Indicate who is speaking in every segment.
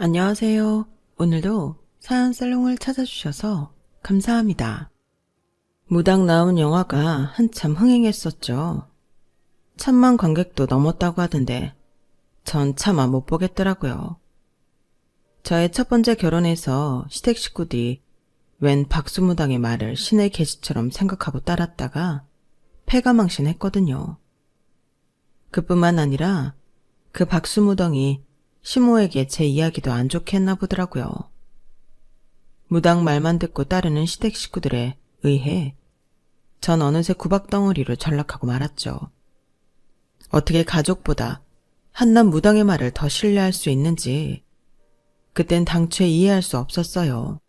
Speaker 1: 안녕하세요. 오늘도 사연 살롱을 찾아주셔서 감사합니다. 무당 나온 영화가 한참 흥행했었죠. 천만 관객도 넘었다고 하던데 전 차마 못 보겠더라고요. 저의 첫 번째 결혼에서 시댁 식구들이 웬 박수무당의 말을 신의 계시처럼 생각하고 따랐다가 패가망신했거든요. 그뿐만 아니라 그 박수무당이 시모에게 제 이야기도 안 좋게 했나 보더라고요. 무당 말만 듣고 따르는 시댁 식구들에 의해 전 어느새 구박덩어리로 전락하고 말았죠. 어떻게 가족보다 한낱 무당의 말을 더 신뢰할 수 있는지 그땐 당최 이해할 수 없었어요.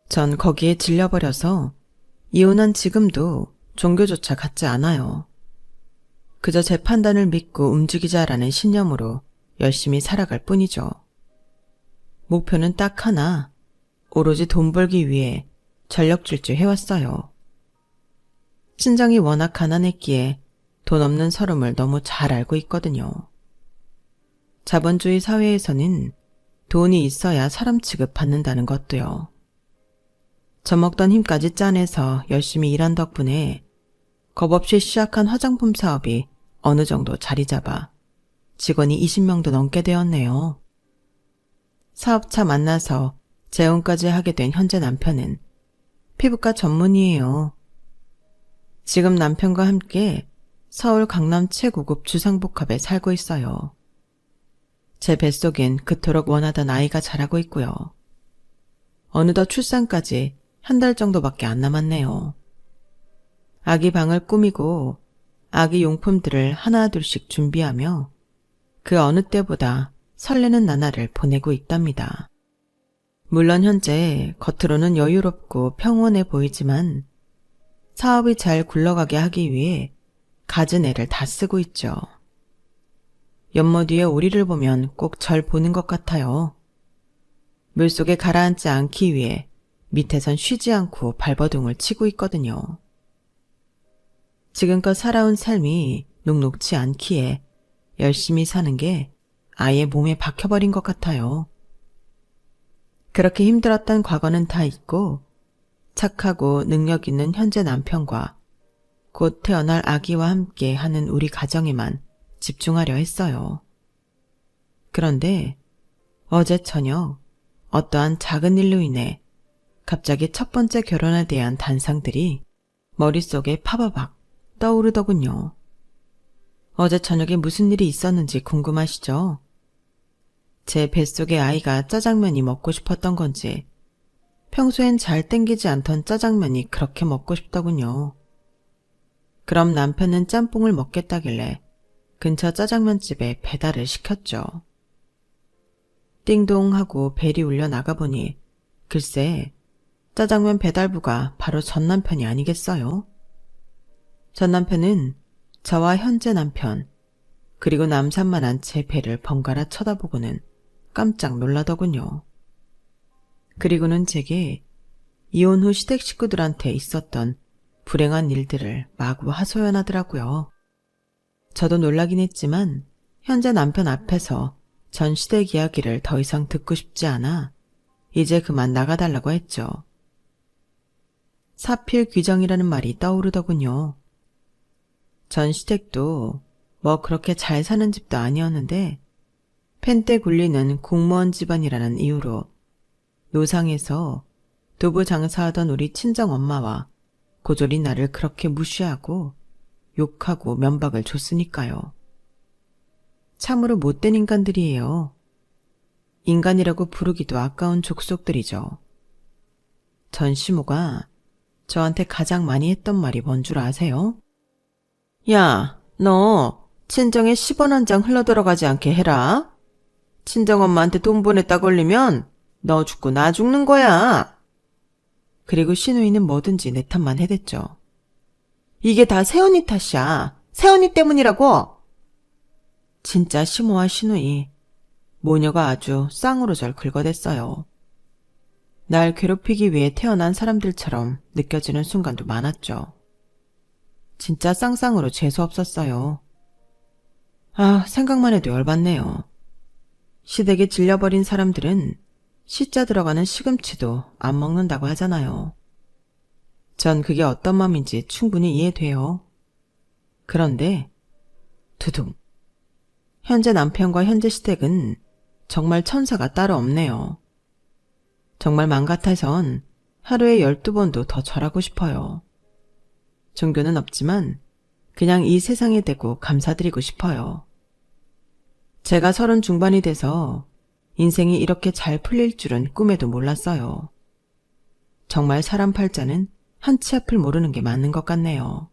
Speaker 1: 전 거기에 질려버려서 이혼한 지금도 종교조차 갖지 않아요. 그저 제 판단을 믿고 움직이자라는 신념으로 열심히 살아갈 뿐이죠. 목표는 딱 하나, 오로지 돈 벌기 위해 전력 질주 해왔어요. 친정이 워낙 가난했기에 돈 없는 서름을 너무 잘 알고 있거든요. 자본주의 사회에서는 돈이 있어야 사람 취급받는다는 것도요. 젖먹던 힘까지 짜내서 열심히 일한 덕분에 겁없이 시작한 화장품 사업이 어느 정도 자리 잡아 직원이 20명도 넘게 되었네요. 사업차 만나서 재혼까지 하게 된 현재 남편은 피부과 전문의예요. 지금 남편과 함께 서울 강남 최고급 주상복합에 살고 있어요. 제 뱃속엔 그토록 원하던 아이가 자라고 있고요. 어느덧 출산까지 한 달 정도밖에 안 남았네요. 아기 방을 꾸미고 아기 용품들을 하나둘씩 준비하며 그 어느 때보다 설레는 나날을 보내고 있답니다. 물론 현재 겉으로는 여유롭고 평온해 보이지만 사업이 잘 굴러가게 하기 위해 갖은 애를 다 쓰고 있죠. 연못 위에 오리를 보면 꼭 절 보는 것 같아요. 물속에 가라앉지 않기 위해 밑에선 쉬지 않고 발버둥을 치고 있거든요. 지금껏 살아온 삶이 녹록지 않기에 열심히 사는 게 아예 몸에 박혀버린 것 같아요. 그렇게 힘들었던 과거는 다 잊고 착하고 능력 있는 현재 남편과 곧 태어날 아기와 함께 하는 우리 가정에만 집중하려 했어요. 그런데 어제 저녁 어떠한 작은 일로 인해 갑자기 첫 번째 결혼에 대한 단상들이 머릿속에 파바박 떠오르더군요. 어제 저녁에 무슨 일이 있었는지 궁금하시죠? 제 뱃속의 아이가 짜장면이 먹고 싶었던 건지 평소엔 잘 땡기지 않던 짜장면이 그렇게 먹고 싶더군요. 그럼 남편은 짬뽕을 먹겠다길래 근처 짜장면집에 배달을 시켰죠. 띵동 하고 벨이 울려 나가보니 글쎄 짜장면 배달부가 바로 전 남편이 아니겠어요? 전 남편은 저와 현재 남편 그리고 남산만한 제 배를 번갈아 쳐다보고는 깜짝 놀라더군요. 그리고는 제게 이혼 후 시댁 식구들한테 있었던 불행한 일들을 마구 하소연하더라고요. 저도 놀라긴 했지만 현재 남편 앞에서 전 시댁 이야기를 더 이상 듣고 싶지 않아 이제 그만 나가달라고 했죠. 사필귀정이라는 말이 떠오르더군요. 전 시댁도 뭐 그렇게 잘 사는 집도 아니었는데 펜때 굴리는 공무원 집안이라는 이유로 노상에서 두부 장사하던 우리 친정엄마와 고졸이 나를 그렇게 무시하고 욕하고 면박을 줬으니까요. 참으로 못된 인간들이에요. 인간이라고 부르기도 아까운 족속들이죠. 전 시모가 저한테 가장 많이 했던 말이 뭔 줄 아세요? 야, 너 친정에 10원 한 장 흘러들어가지 않게 해라. 친정엄마한테 돈 보냈다 걸리면 너 죽고 나 죽는 거야. 그리고 시누이는 뭐든지 내 탓만 해댔죠. 이게 다 새언니 탓이야. 새언니 때문이라고. 진짜 시모와 시누이, 모녀가 아주 쌍으로 절 긁어댔어요. 날 괴롭히기 위해 태어난 사람들처럼 느껴지는 순간도 많았죠. 진짜 쌍쌍으로 재수 없었어요. 아, 생각만 해도 열받네요. 시댁에 질려버린 사람들은 시자 들어가는 시금치도 안 먹는다고 하잖아요. 전 그게 어떤 마음인지 충분히 이해돼요. 그런데 두둥. 현재 남편과 현재 시댁은 정말 천사가 따로 없네요. 정말 맘 같아선 하루에 12번도 더 절하고 싶어요. 종교는 없지만 그냥 이 세상에 대고 감사드리고 싶어요. 제가 30 중반이 돼서 인생이 이렇게 잘 풀릴 줄은 꿈에도 몰랐어요. 정말 사람 팔자는 한치 앞을 모르는 게 맞는 것 같네요.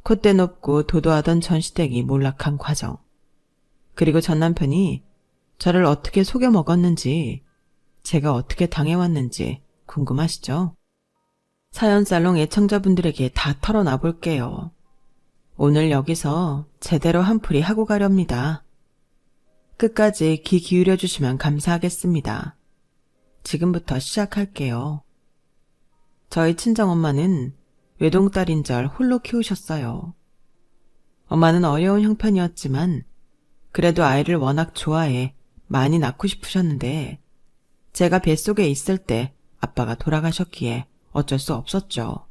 Speaker 1: 콧대 높고 도도하던 전 시댁이 몰락한 과정. 그리고 전 남편이 저를 어떻게 속여 먹었는지, 제가 어떻게 당해왔는지 궁금하시죠? 사연살롱 애청자분들에게 다 털어놔 볼게요. 오늘 여기서 제대로 한풀이 하고 가렵니다. 끝까지 귀 기울여 주시면 감사하겠습니다. 지금부터 시작할게요. 저희 친정엄마는 외동딸인절 홀로 키우셨어요. 엄마는 어려운 형편이었지만 그래도 아이를 워낙 좋아해 많이 낳고 싶으셨는데 제가 뱃속에 있을 때 아빠가 돌아가셨기에 어쩔 수 없었죠.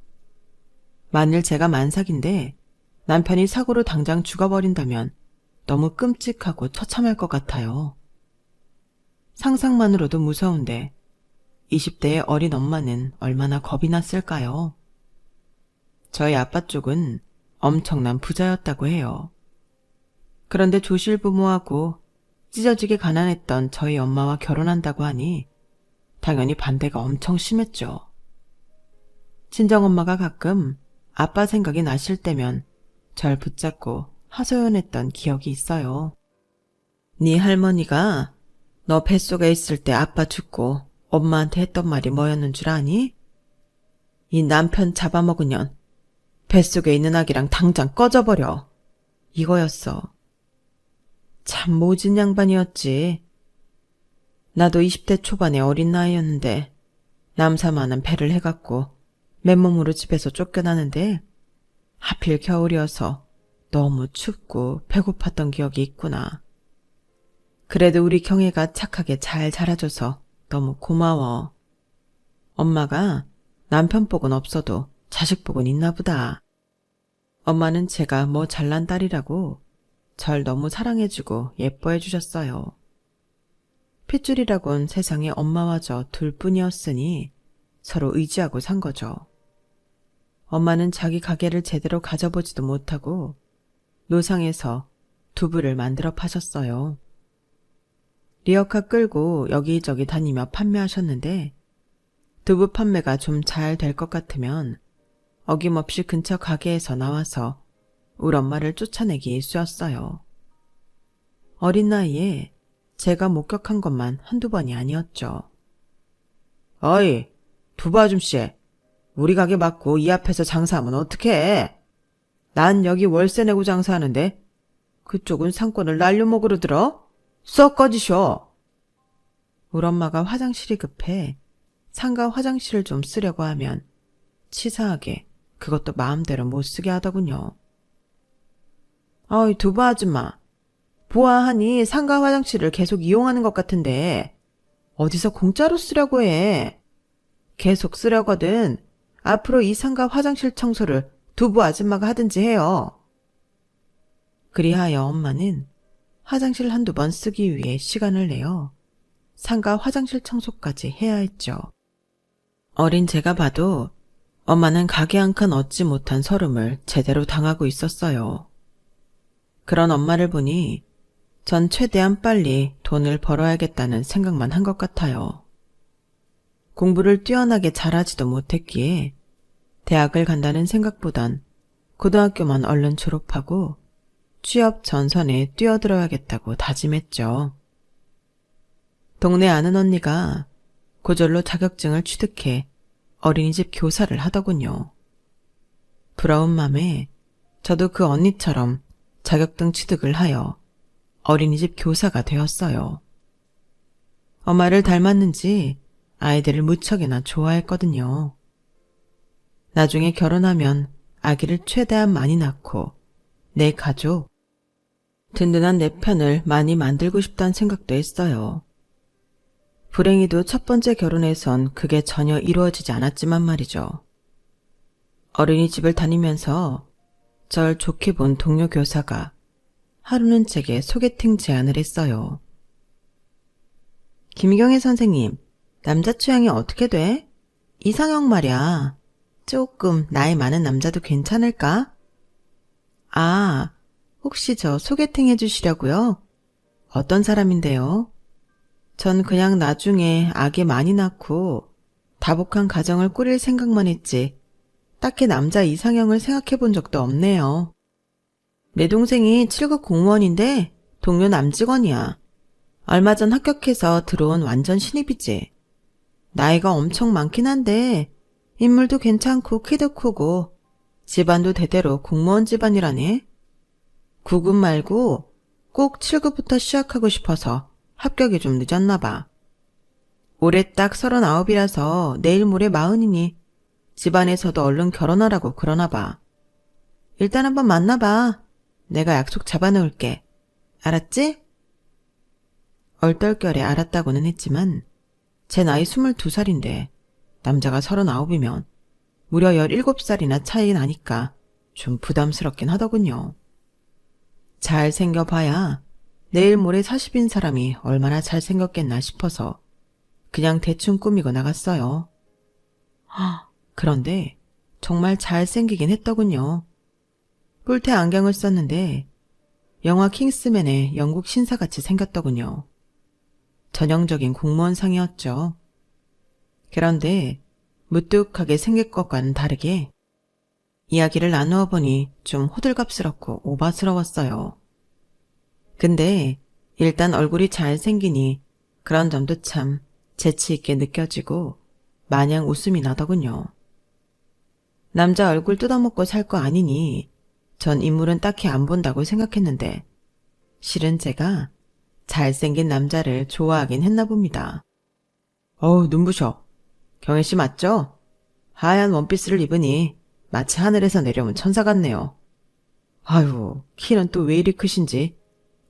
Speaker 1: 만일 제가 만삭인데 남편이 사고로 당장 죽어버린다면 너무 끔찍하고 처참할 것 같아요. 상상만으로도 무서운데 20대의 어린 엄마는 얼마나 겁이 났을까요? 저희 아빠 쪽은 엄청난 부자였다고 해요. 그런데 조실부모하고 찢어지게 가난했던 저희 엄마와 결혼한다고 하니 당연히 반대가 엄청 심했죠. 친정엄마가 가끔 아빠 생각이 나실 때면 절 붙잡고 하소연했던 기억이 있어요. 네 할머니가 너 뱃속에 있을 때 아빠 죽고 엄마한테 했던 말이 뭐였는 줄 아니? 이 남편 잡아먹은 년 뱃속에 있는 아기랑 당장 꺼져버려. 이거였어. 참 모진 양반이었지. 나도 20대 초반의 어린 나이였는데 남사만한 배를 해갖고 맨몸으로 집에서 쫓겨나는데 하필 겨울이어서 너무 춥고 배고팠던 기억이 있구나. 그래도 우리 경애가 착하게 잘 자라줘서 너무 고마워. 엄마가 남편 복은 없어도 자식 복은 있나 보다. 엄마는 제가 뭐 잘난 딸이라고 절 너무 사랑해주고 예뻐해 주셨어요. 핏줄이라곤 세상에 엄마와 저 둘뿐이었으니 서로 의지하고 산 거죠. 엄마는 자기 가게를 제대로 가져보지도 못하고 노상에서 두부를 만들어 파셨어요. 리어카 끌고 여기저기 다니며 판매하셨는데 두부 판매가 좀 잘 될 것 같으면 어김없이 근처 가게에서 나와서 우리 엄마를 쫓아내기 일쑤였어요. 어린 나이에 제가 목격한 것만 한두 번이 아니었죠. 어이, 두부 아줌씨, 우리 가게 맞고 이 앞에서 장사하면 어떡해? 난 여기 월세 내고 장사하는데 그쪽은 상권을 날려먹으러 들어? 썩 꺼지셔. 우리 엄마가 화장실이 급해 상가 화장실을 좀 쓰려고 하면 치사하게 그것도 마음대로 못 쓰게 하더군요. 어이, 두부 아줌마, 보아하니 상가 화장실을 계속 이용하는 것 같은데 어디서 공짜로 쓰려고 해. 계속 쓰려거든 앞으로 이 상가 화장실 청소를 두부 아줌마가 하든지 해요. 그리하여 엄마는 화장실 한두 번 쓰기 위해 시간을 내어 상가 화장실 청소까지 해야 했죠. 어린 제가 봐도 엄마는 가게 한 칸 얻지 못한 서름을 제대로 당하고 있었어요. 그런 엄마를 보니 전 최대한 빨리 돈을 벌어야겠다는 생각만 한 것 같아요. 공부를 뛰어나게 잘하지도 못했기에 대학을 간다는 생각보단 고등학교만 얼른 졸업하고 취업 전선에 뛰어들어야겠다고 다짐했죠. 동네 아는 언니가 고졸로 자격증을 취득해 어린이집 교사를 하더군요. 부러운 맘에 저도 그 언니처럼 자격증 취득을 하여 어린이집 교사가 되었어요. 엄마를 닮았는지 아이들을 무척이나 좋아했거든요. 나중에 결혼하면 아기를 최대한 많이 낳고 내 가족, 든든한 내 편을 많이 만들고 싶다는 생각도 했어요. 불행히도 첫 번째 결혼에선 그게 전혀 이루어지지 않았지만 말이죠. 어린이집을 다니면서 절 좋게 본 동료 교사가 하루는 제게 소개팅 제안을 했어요. 김경애 선생님, 남자 취향이 어떻게 돼? 이상형 말이야. 조금 나이 많은 남자도 괜찮을까? 아, 혹시 저 소개팅 해주시려고요? 어떤 사람인데요? 전 그냥 나중에 아기 많이 낳고 다복한 가정을 꾸릴 생각만 했지 딱히 남자 이상형을 생각해 본 적도 없네요. 내 동생이 7급 공무원인데 동료 남직원이야. 얼마 전 합격해서 들어온 완전 신입이지. 나이가 엄청 많긴 한데 인물도 괜찮고 키도 크고 집안도 대대로 공무원 집안이라네. 9급 말고 꼭 7급부터 시작하고 싶어서 합격이 좀 늦었나 봐. 올해 딱 39이라서 내일 모레 40이니 집안에서도 얼른 결혼하라고 그러나 봐. 일단 한번 만나봐. 내가 약속 잡아놓을게. 알았지? 얼떨결에 알았다고는 했지만 제 나이 22살인데 남자가 39이면 무려 17살이나 차이 나니까 좀 부담스럽긴 하더군요. 잘생겨봐야 내일 모레 40인 사람이 얼마나 잘생겼겠나 싶어서 그냥 대충 꾸미고 나갔어요. 그런데 정말 잘생기긴 했더군요. 뿔테 안경을 썼는데 영화 킹스맨의 영국 신사같이 생겼더군요. 전형적인 공무원상이었죠. 그런데 무뚝하게 생길 것과는 다르게 이야기를 나누어 보니 좀 호들갑스럽고 오바스러웠어요. 근데 일단 얼굴이 잘생기니 그런 점도 참 재치있게 느껴지고 마냥 웃음이 나더군요. 남자 얼굴 뜯어먹고 살 거 아니니 전 인물은 딱히 안 본다고 생각했는데 실은 제가 잘생긴 남자를 좋아하긴 했나 봅니다. 어우, 눈부셔. 경혜씨 맞죠? 하얀 원피스를 입으니 마치 하늘에서 내려온 천사 같네요. 아유, 키는 또 왜 이리 크신지.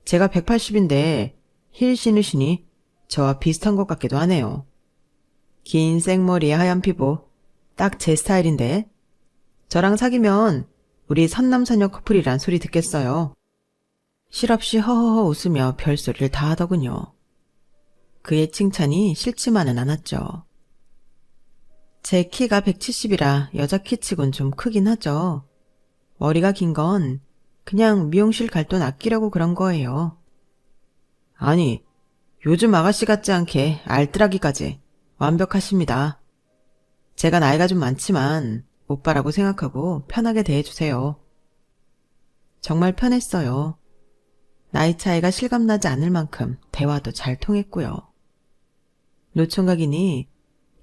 Speaker 1: 제가 180인데 힐 신으시니 저와 비슷한 것 같기도 하네요. 긴 생머리에 하얀 피부, 딱 제 스타일인데 저랑 사귀면 우리 선남선녀 커플이란 소리 듣겠어요. 실없이 허허허 웃으며 별소리를 다 하더군요. 그의 칭찬이 싫지만은 않았죠. 제 키가 170이라 여자 키치곤 좀 크긴 하죠. 머리가 긴 건 그냥 미용실 갈 돈 아끼려고 그런 거예요. 아니, 요즘 아가씨 같지 않게 알뜰하기까지 완벽하십니다. 제가 나이가 좀 많지만 오빠라고 생각하고 편하게 대해주세요. 정말 편했어요. 나이 차이가 실감나지 않을 만큼 대화도 잘 통했고요. 노총각이니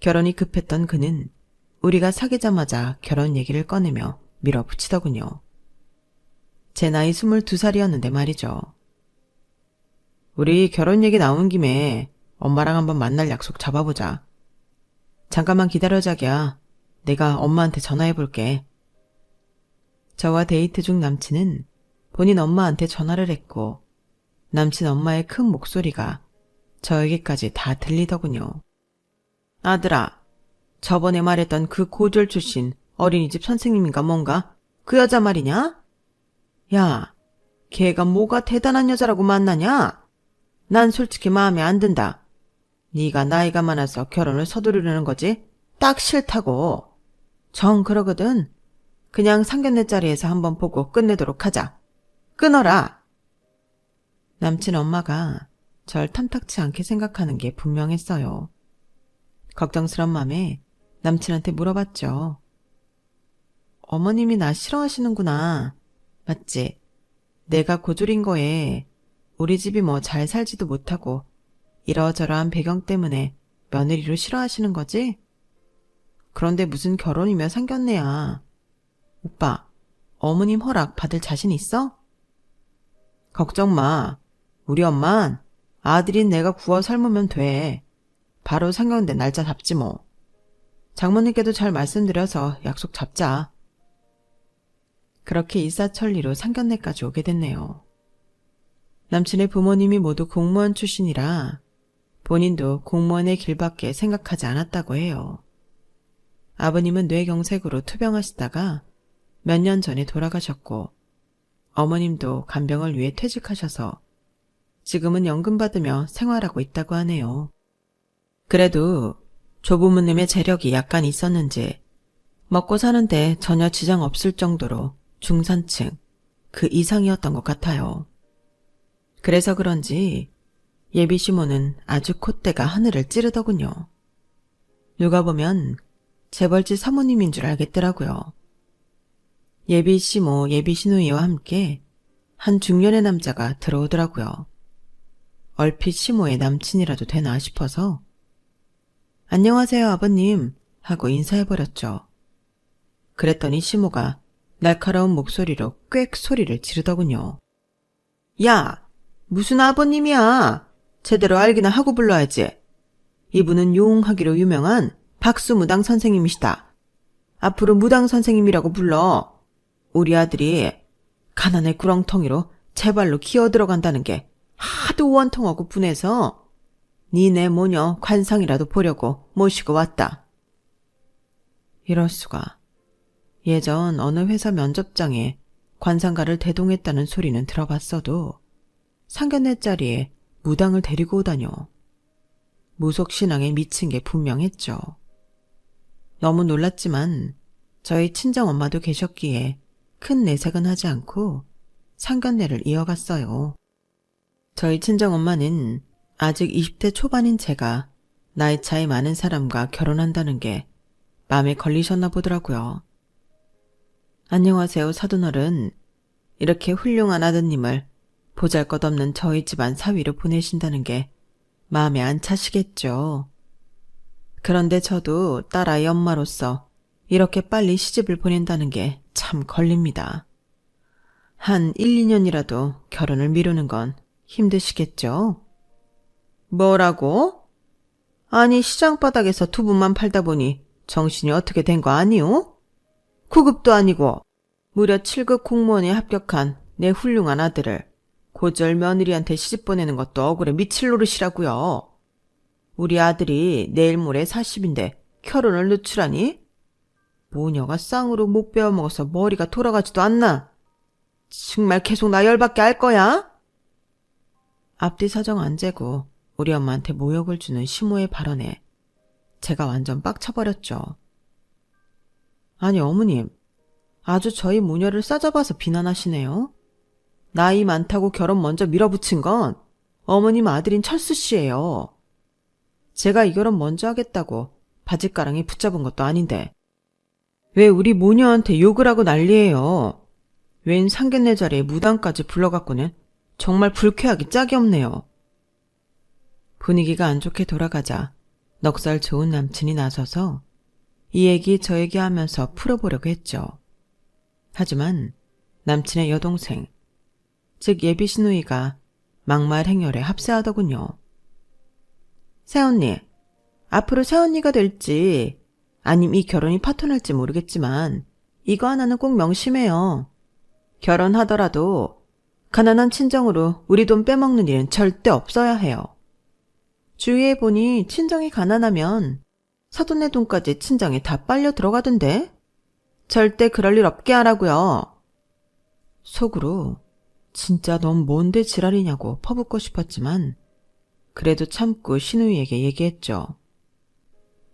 Speaker 1: 결혼이 급했던 그는 우리가 사귀자마자 결혼 얘기를 꺼내며 밀어붙이더군요. 제 나이 22살이었는데 말이죠. 우리 결혼 얘기 나온 김에 엄마랑 한번 만날 약속 잡아보자. 잠깐만 기다려 자기야. 내가 엄마한테 전화해볼게. 저와 데이트 중 남친은 본인 엄마한테 전화를 했고 남친 엄마의 큰 목소리가 저에게까지 다 들리더군요. 아들아, 저번에 말했던 그 고졸 출신 어린이집 선생님인가 뭔가 그 여자 말이냐? 야, 걔가 뭐가 대단한 여자라고 만나냐? 난 솔직히 마음에 안 든다. 네가 나이가 많아서 결혼을 서두르려는 거지? 딱 싫다고. 정 그러거든. 그냥 상견례 자리에서 한번 보고 끝내도록 하자. 끊어라. 남친 엄마가 절 탐탁치 않게 생각하는 게 분명했어요. 걱정스런 맘에 남친한테 물어봤죠. 어머님이 나 싫어하시는구나. 맞지? 내가 고졸인 거에 우리 집이 뭐 잘 살지도 못하고 이러저러한 배경 때문에 며느리로 싫어하시는 거지? 그런데 무슨 결혼이며 상견례야. 오빠, 어머님 허락 받을 자신 있어? 걱정 마. 우리 엄만 아들인 내가 구워 삶으면 돼. 바로 상견례 날짜 잡지 뭐. 장모님께도 잘 말씀드려서 약속 잡자. 그렇게 일사천리로 상견례까지 오게 됐네요. 남친의 부모님이 모두 공무원 출신이라 본인도 공무원의 길밖에 생각하지 않았다고 해요. 아버님은 뇌경색으로 투병하시다가 몇 년 전에 돌아가셨고 어머님도 간병을 위해 퇴직하셔서 지금은 연금 받으며 생활하고 있다고 하네요. 그래도 조부모님의 재력이 약간 있었는지 먹고 사는데 전혀 지장 없을 정도로 중산층 그 이상이었던 것 같아요. 그래서 그런지 예비 시모는 아주 콧대가 하늘을 찌르더군요. 누가 보면 재벌집 사모님인 줄 알겠더라고요. 예비 시모, 예비 시누이와 함께 한 중년의 남자가 들어오더라고요. 얼핏 시모의 남친이라도 되나 싶어서 안녕하세요 아버님 하고 인사해버렸죠. 그랬더니 시모가 날카로운 목소리로 꽥 소리를 지르더군요. 야! 무슨 아버님이야! 제대로 알기나 하고 불러야지. 이분은 용하기로 유명한 박수무당 선생님이시다. 앞으로 무당 선생님이라고 불러. 우리 아들이 가난의 구렁텅이로 제 발로 기어 들어간다는 게 하도 원통하고 분해서 니네 모녀 관상이라도 보려고 모시고 왔다. 이럴 수가. 예전 어느 회사 면접장에 관상가를 대동했다는 소리는 들어봤어도 상견례 자리에 무당을 데리고 오다뇨. 무속신앙에 미친 게 분명했죠. 너무 놀랐지만 저희 친정엄마도 계셨기에 큰 내색은 하지 않고 상견례를 이어갔어요. 저희 친정엄마는 아직 20대 초반인 제가 나이 차이 많은 사람과 결혼한다는 게 마음에 걸리셨나 보더라고요. 안녕하세요 사돈어른. 이렇게 훌륭한 아드님을 보잘것없는 저희 집안 사위로 보내신다는 게 마음에 안 차시겠죠. 그런데 저도 딸아이 엄마로서 이렇게 빨리 시집을 보낸다는 게 참 걸립니다. 한 1, 2년이라도 결혼을 미루는 건 힘드시겠죠? 뭐라고? 아니 시장 바닥에서 두부만 팔다 보니 정신이 어떻게 된 거 아니오? 9급도 아니고 무려 7급 공무원에 합격한 내 훌륭한 아들을 고절 며느리한테 시집 보내는 것도 억울해 미칠 노릇이라고요. 우리 아들이 내일 모레 40인데 결혼을 늦추라니? 모녀가 쌍으로 못 베어먹어서 머리가 돌아가지도 않나? 정말 계속 나 열받게 할 거야? 앞뒤 사정 안 재고 우리 엄마한테 모욕을 주는 시모의 발언에 제가 완전 빡쳐버렸죠. 아니 어머님, 아주 저희 모녀를 싸잡아서 비난하시네요. 나이 많다고 결혼 먼저 밀어붙인 건 어머님 아들인 철수 씨예요. 제가 이 결혼 먼저 하겠다고 바짓가랑이 붙잡은 것도 아닌데 왜 우리 모녀한테 욕을 하고 난리예요. 웬 상견례 자리에 무당까지 불러갖고는 정말 불쾌하기 짝이 없네요. 분위기가 안 좋게 돌아가자 넉살 좋은 남친이 나서서 이 얘기 저 얘기 하면서 풀어보려고 했죠. 하지만 남친의 여동생, 즉 예비 시누이가 막말 행렬에 합세하더군요. 새언니, 앞으로 새언니가 될지 아님 이 결혼이 파토날지 모르겠지만 이거 하나는 꼭 명심해요. 결혼하더라도 가난한 친정으로 우리 돈 빼먹는 일은 절대 없어야 해요. 주위에 보니 친정이 가난하면 사돈네 돈까지 친정에 다 빨려 들어가던데? 절대 그럴 일 없게 하라고요. 속으로 진짜 넌 뭔데 지랄이냐고 퍼붓고 싶었지만 그래도 참고 시누이에게 얘기했죠.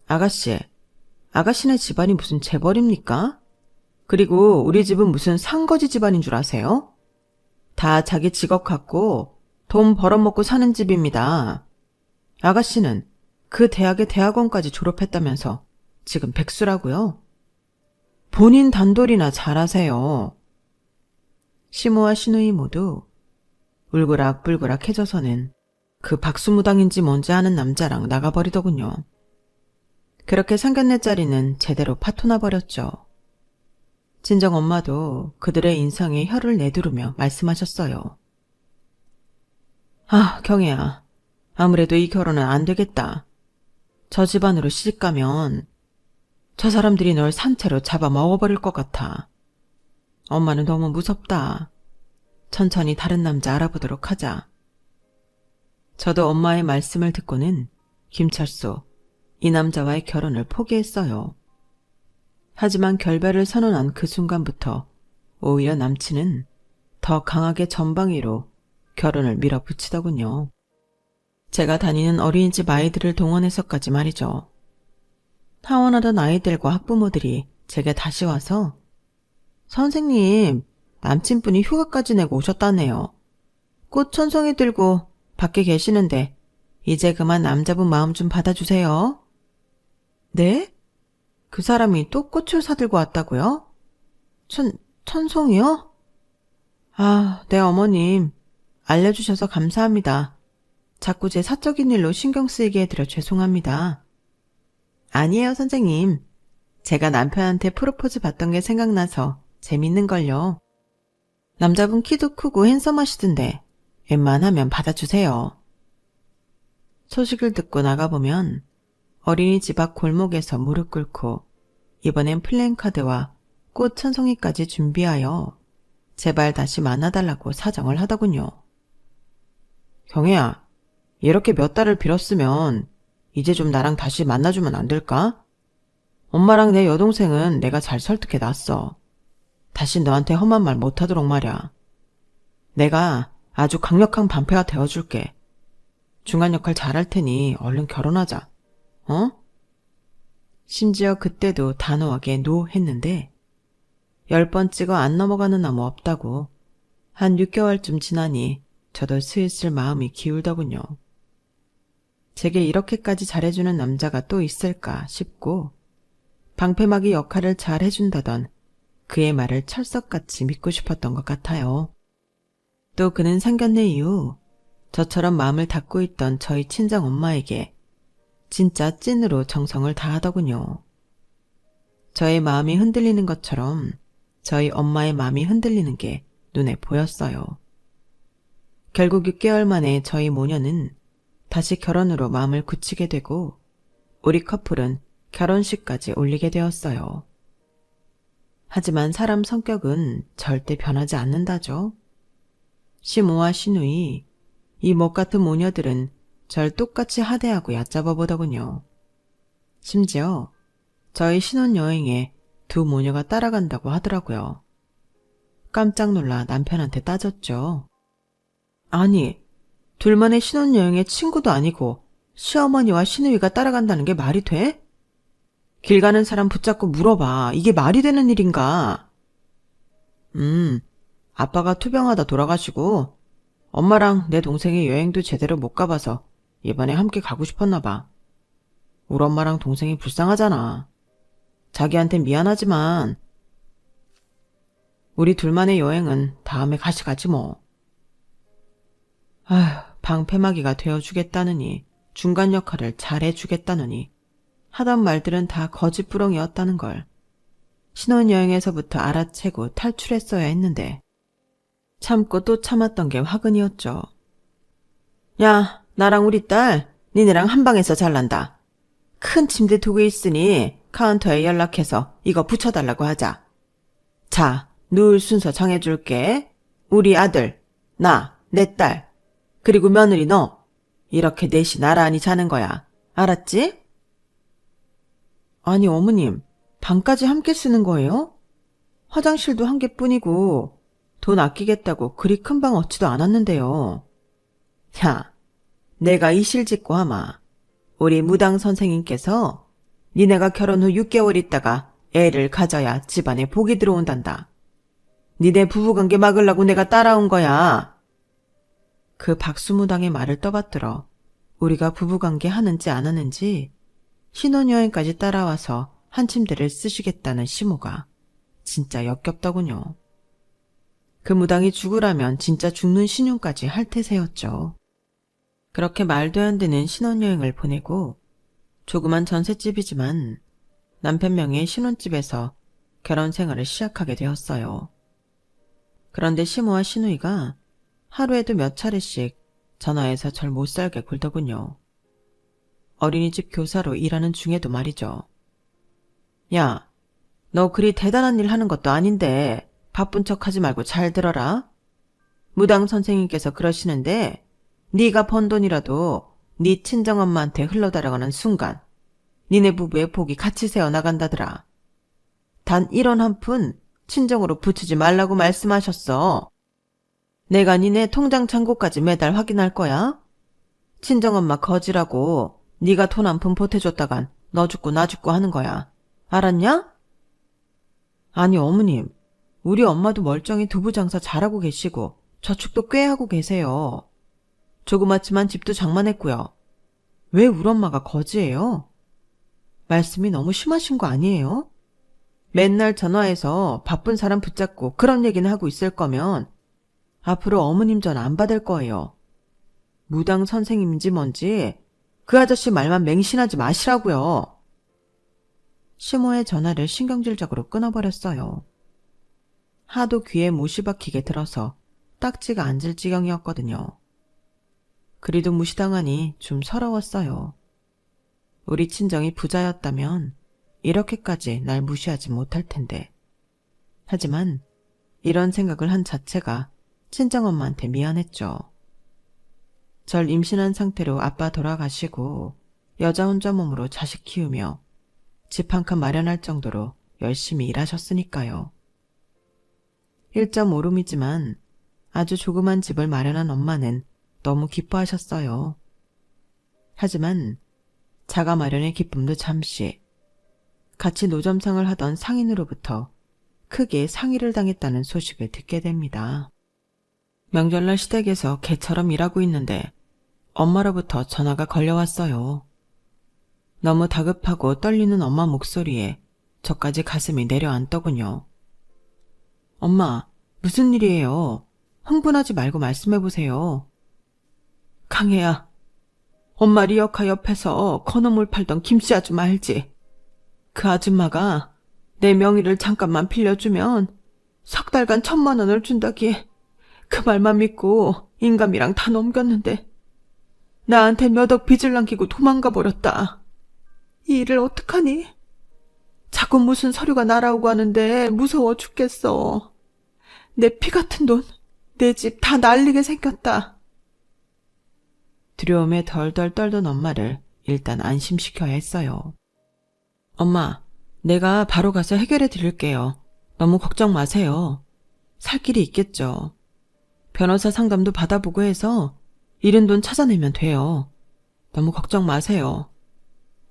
Speaker 1: 아가씨, 아가씨네 집안이 무슨 재벌입니까? 그리고 우리 집은 무슨 상거지 집안인 줄 아세요? 다 자기 직업 갖고 돈 벌어먹고 사는 집입니다. 아가씨는 그 대학의 대학원까지 졸업했다면서 지금 백수라고요? 본인 단돌이나 잘하세요. 시모와 시누이 모두 울그락불그락해져서는 그 박수무당인지 뭔지 아는 남자랑 나가버리더군요. 그렇게 상견례 자리는 제대로 파토나 버렸죠. 친정엄마도 그들의 인상에 혀를 내두르며 말씀하셨어요. 아, 경혜야. 아무래도 이 결혼은 안 되겠다. 저 집안으로 시집가면 저 사람들이 널 산채로 잡아 먹어버릴 것 같아. 엄마는 너무 무섭다. 천천히 다른 남자 알아보도록 하자. 저도 엄마의 말씀을 듣고는 김철수, 이 남자와의 결혼을 포기했어요. 하지만 결별을 선언한 그 순간부터 오히려 남친은 더 강하게 전방위로 결혼을 밀어붙이더군요. 제가 다니는 어린이집 아이들을 동원해서까지 말이죠. 하원하던 아이들과 학부모들이 제게 다시 와서 선생님, 남친분이 휴가까지 내고 오셨다네요. 꽃 천송이 들고 밖에 계시는데 이제 그만 남자분 마음 좀 받아주세요. 네? 그 사람이 또 꽃을 사들고 왔다고요? 천송이요? 아, 네 어머님. 알려주셔서 감사합니다. 자꾸 제 사적인 일로 신경 쓰이게 해드려 죄송합니다. 아니에요 선생님. 제가 남편한테 프로포즈 받던 게 생각나서 재밌는걸요. 남자분 키도 크고 핸섬하시던데 웬만하면 받아주세요. 소식을 듣고 나가보면 어린이집 앞 골목에서 무릎 꿇고 이번엔 플랜카드와 꽃 천송이까지 준비하여 제발 다시 만나달라고 사정을 하더군요. 경혜야, 이렇게 몇 달을 빌었으면 이제 좀 나랑 다시 만나주면 안 될까? 엄마랑 내 여동생은 내가 잘 설득해 놨어. 다시 너한테 험한 말 못하도록 말이야. 내가 아주 강력한 반패가 되어줄게. 중간 역할 잘할 테니 얼른 결혼하자. 어? 심지어 그때도 단호하게 노 했는데 10번 찍어 안 넘어가는 나무 없다고. 한 6개월쯤 지나니 저도 슬슬 마음이 기울더군요. 제게 이렇게까지 잘해주는 남자가 또 있을까 싶고 방패막이 역할을 잘 해준다던 그의 말을 철석같이 믿고 싶었던 것 같아요. 또 그는 상견례 이후 저처럼 마음을 닫고 있던 저희 친정 엄마에게 진짜 찐으로 정성을 다하더군요. 저의 마음이 흔들리는 것처럼 저희 엄마의 마음이 흔들리는 게 눈에 보였어요. 결국 6개월 만에 저희 모녀는 다시 결혼으로 마음을 굳히게 되고 우리 커플은 결혼식까지 올리게 되었어요. 하지만 사람 성격은 절대 변하지 않는다죠. 시모와 시누이, 이 못같은 모녀들은 절 똑같이 하대하고 얕잡아 보더군요. 심지어 저희 신혼여행에 두 모녀가 따라간다고 하더라고요. 깜짝 놀라 남편한테 따졌죠. 아니, 둘만의 신혼여행에 친구도 아니고 시어머니와 시누이가 따라간다는 게 말이 돼? 길 가는 사람 붙잡고 물어봐. 이게 말이 되는 일인가? 아빠가 투병하다 돌아가시고 엄마랑 내 동생이 여행도 제대로 못 가봐서 이번에 함께 가고 싶었나 봐. 우리 엄마랑 동생이 불쌍하잖아. 자기한텐 미안하지만 우리 둘만의 여행은 다음에 가지 뭐. 아휴, 방패막이가 되어주겠다느니 중간 역할을 잘해주겠다느니 하던 말들은 다 거짓부렁이었다는 걸 신혼여행에서부터 알아채고 탈출했어야 했는데 참고 또 참았던 게 화근이었죠. 야, 나랑 우리 딸 니네랑 한 방에서 잘난다. 큰 침대 2개 있으니 카운터에 연락해서 이거 붙여달라고 하자. 자, 누울 순서 정해줄게. 우리 아들, 나, 내 딸, 그리고 며느리 너. 이렇게 넷이 나란히 자는 거야. 알았지? 아니 어머님, 방까지 함께 쓰는 거예요? 화장실도 한 개뿐이고 돈 아끼겠다고 그리 큰 방 얻지도 않았는데요. 야, 내가 이실 짓고 하마. 우리 무당 선생님께서 니네가 결혼 후 6개월 있다가 애를 가져야 집안에 복이 들어온단다. 니네 부부관계 막으려고 내가 따라온 거야. 그 박수무당의 말을 떠받들어 우리가 부부관계 하는지 안 하는지 신혼여행까지 따라와서 한 침대를 쓰시겠다는 시모가 진짜 역겹더군요. 그 무당이 죽으라면 진짜 죽는 신용까지 할 태세였죠. 그렇게 말도 안 되는 신혼여행을 보내고 조그만 전셋집이지만 남편 명의 신혼집에서 결혼 생활을 시작하게 되었어요. 그런데 시모와 시누이가 하루에도 몇 차례씩 전화해서 절 못살게 굴더군요. 어린이집 교사로 일하는 중에도 말이죠. 야, 너 그리 대단한 일 하는 것도 아닌데 바쁜 척 하지 말고 잘 들어라. 무당 선생님께서 그러시는데 네가 번 돈이라도 네 친정엄마한테 흘러들어가는 순간 니네 부부의 복이 같이 새어나간다더라. 단 1원 한 푼 친정으로 붙이지 말라고 말씀하셨어. 내가 니네 통장 잔고까지 매달 확인할 거야. 친정엄마 거지라고 네가 돈 한 푼 보태줬다간 너 죽고 나 죽고 하는 거야. 알았냐? 아니 어머님, 우리 엄마도 멀쩡히 두부 장사 잘하고 계시고 저축도 꽤 하고 계세요. 조그맣지만 집도 장만했고요. 왜 우리 엄마가 거지예요? 말씀이 너무 심하신 거 아니에요? 맨날 전화해서 바쁜 사람 붙잡고 그런 얘기는 하고 있을 거면 앞으로 어머님 전화 안 받을 거예요. 무당 선생님인지 뭔지 그 아저씨 말만 맹신하지 마시라고요. 시모의 전화를 신경질적으로 끊어버렸어요. 하도 귀에 못이 박히게 들어서 딱지가 앉을 지경이었거든요. 그리도 무시당하니 좀 서러웠어요. 우리 친정이 부자였다면 이렇게까지 날 무시하지 못할 텐데. 하지만 이런 생각을 한 자체가 친정엄마한테 미안했죠. 절 임신한 상태로 아빠 돌아가시고 여자 혼자 몸으로 자식 키우며 집 한 칸 마련할 정도로 열심히 일하셨으니까요. 1.5룸이지만 아주 조그만 집을 마련한 엄마는 너무 기뻐하셨어요. 하지만 자가 마련의 기쁨도 잠시, 같이 노점상을 하던 상인으로부터 크게 상의를 당했다는 소식을 듣게 됩니다. 명절날 시댁에서 개처럼 일하고 있는데 엄마로부터 전화가 걸려왔어요. 너무 다급하고 떨리는 엄마 목소리에 저까지 가슴이 내려앉더군요. 엄마, 무슨 일이에요? 흥분하지 말고 말씀해보세요. 강혜야, 엄마 리어카 옆에서 건어물 팔던 김씨 아줌마 알지? 그 아줌마가 내 명의를 잠깐만 빌려주면 석 달간 1,000만 원을 준다기에 그 말만 믿고 인감이랑 다 넘겼는데 나한테 몇 억 빚을 남기고 도망가 버렸다. 이 일을 어떡하니? 자꾸 무슨 서류가 날아오고 하는데 무서워 죽겠어. 내 피 같은 돈, 내 집 다 날리게 생겼다. 두려움에 덜덜 떨던 엄마를 일단 안심시켜야 했어요. 엄마, 내가 바로 가서 해결해 드릴게요. 너무 걱정 마세요. 살 길이 있겠죠. 변호사 상담도 받아보고 해서 잃은 돈 찾아내면 돼요. 너무 걱정 마세요.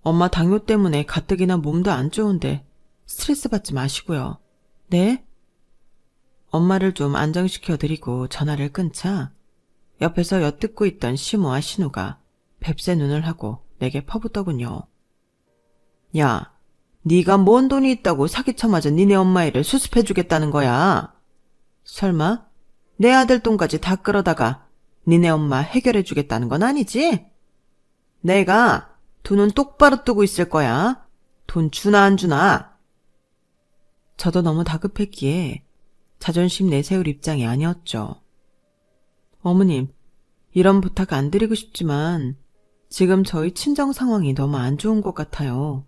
Speaker 1: 엄마 당뇨 때문에 가뜩이나 몸도 안 좋은데 스트레스 받지 마시고요. 네? 엄마를 좀 안정시켜드리고 전화를 끊자 옆에서 엿듣고 있던 시모와 신우가 뱁새 눈을 하고 내게 퍼붓더군요. 야, 네가 뭔 돈이 있다고 사기쳐 맞은 니네 엄마 일을 수습해주겠다는 거야? 설마 내 아들 돈까지 다 끌어다가 니네 엄마 해결해주겠다는 건 아니지? 내가 돈은 똑바로 뜨고 있을 거야. 돈 주나 안 주나? 저도 너무 다급했기에 자존심 내세울 입장이 아니었죠. 어머님, 이런 부탁 안 드리고 싶지만 지금 저희 친정 상황이 너무 안 좋은 것 같아요.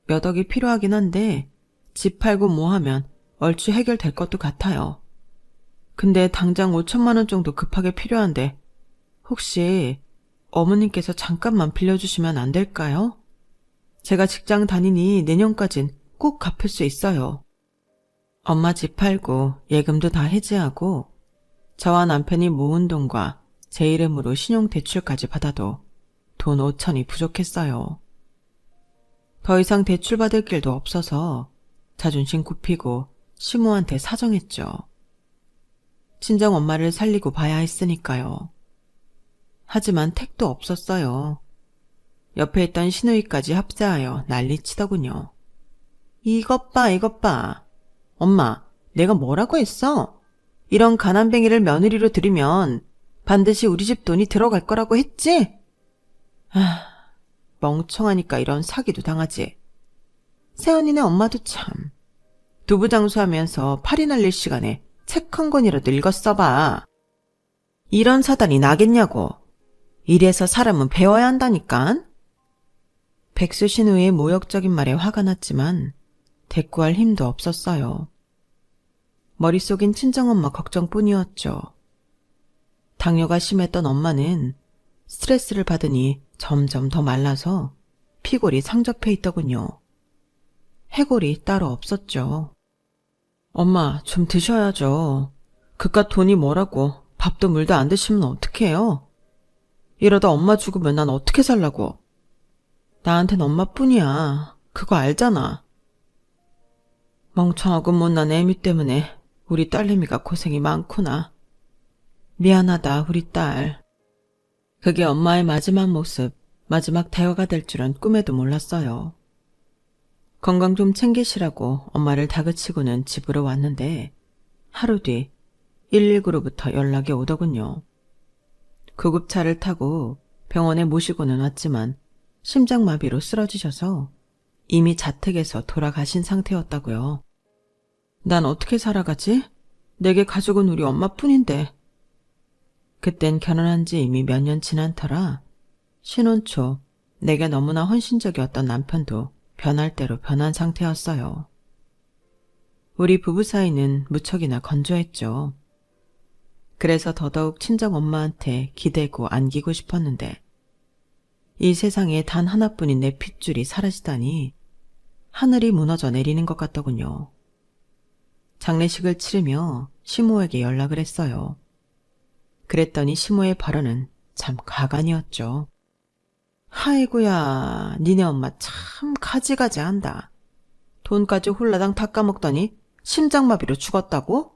Speaker 1: 몇 억이 필요하긴 한데 집 팔고 뭐 하면 얼추 해결될 것도 같아요. 근데 당장 5,000만 원 정도 급하게 필요한데 혹시 어머님께서 잠깐만 빌려주시면 안 될까요? 제가 직장 다니니 내년까진 꼭 갚을 수 있어요. 엄마 집 팔고 예금도 다 해지하고 저와 남편이 모은 돈과 제 이름으로 신용대출까지 받아도 돈 5천이 부족했어요. 더 이상 대출 받을 길도 없어서 자존심 굽히고 시모한테 사정했죠. 친정 엄마를 살리고 봐야 했으니까요. 하지만 택도 없었어요. 옆에 있던 시누이까지 합세하여 난리치더군요. 이것 봐, 이것 봐. 엄마, 내가 뭐라고 했어? 이런 가난뱅이를 며느리로 들이면 반드시 우리 집 돈이 들어갈 거라고 했지? 멍청하니까 이런 사기도 당하지. 새언니네 엄마도 참. 두부장수하면서 팔이 날릴 시간에 책 한 권이라도 읽어 써봐. 이런 사단이 나겠냐고. 이래서 사람은 배워야 한다니깐. 백수 신우의 모욕적인 말에 화가 났지만 대꾸할 힘도 없었어요. 머릿속엔 친정엄마 걱정뿐이었죠. 당뇨가 심했던 엄마는 스트레스를 받으니 점점 더 말라서 피골이 상접해 있더군요. 해골이 따로 없었죠. 엄마, 좀 드셔야죠. 그깟 돈이 뭐라고 밥도 물도 안 드시면 어떡해요? 이러다 엄마 죽으면 난 어떻게 살라고? 나한텐 엄마뿐이야. 그거 알잖아. 멍청하고 못난 애미 때문에 우리 딸내미가 고생이 많구나. 미안하다, 우리 딸. 그게 엄마의 마지막 모습, 마지막 대화가 될 줄은 꿈에도 몰랐어요. 건강 좀 챙기시라고 엄마를 다그치고는 집으로 왔는데 하루 뒤 119로부터 연락이 오더군요. 구급차를 타고 병원에 모시고는 왔지만 심장마비로 쓰러지셔서 이미 자택에서 돌아가신 상태였다고요. 난 어떻게 살아가지? 내게 가족은 우리 엄마뿐인데. 그땐 결혼한 지 이미 몇 년 지난 터라 신혼 초 내게 너무나 헌신적이었던 남편도 변할 대로 변한 상태였어요. 우리 부부 사이는 무척이나 건조했죠. 그래서 더더욱 친정엄마한테 기대고 안기고 싶었는데 이 세상에 단 하나뿐인 내 핏줄이 사라지다니 하늘이 무너져 내리는 것 같더군요. 장례식을 치르며 시모에게 연락을 했어요. 그랬더니 시모의 발언은 참 가관이었죠. 아이고야, 니네 엄마 참 가지가지한다. 돈까지 홀라당 다 까먹더니 심장마비로 죽었다고?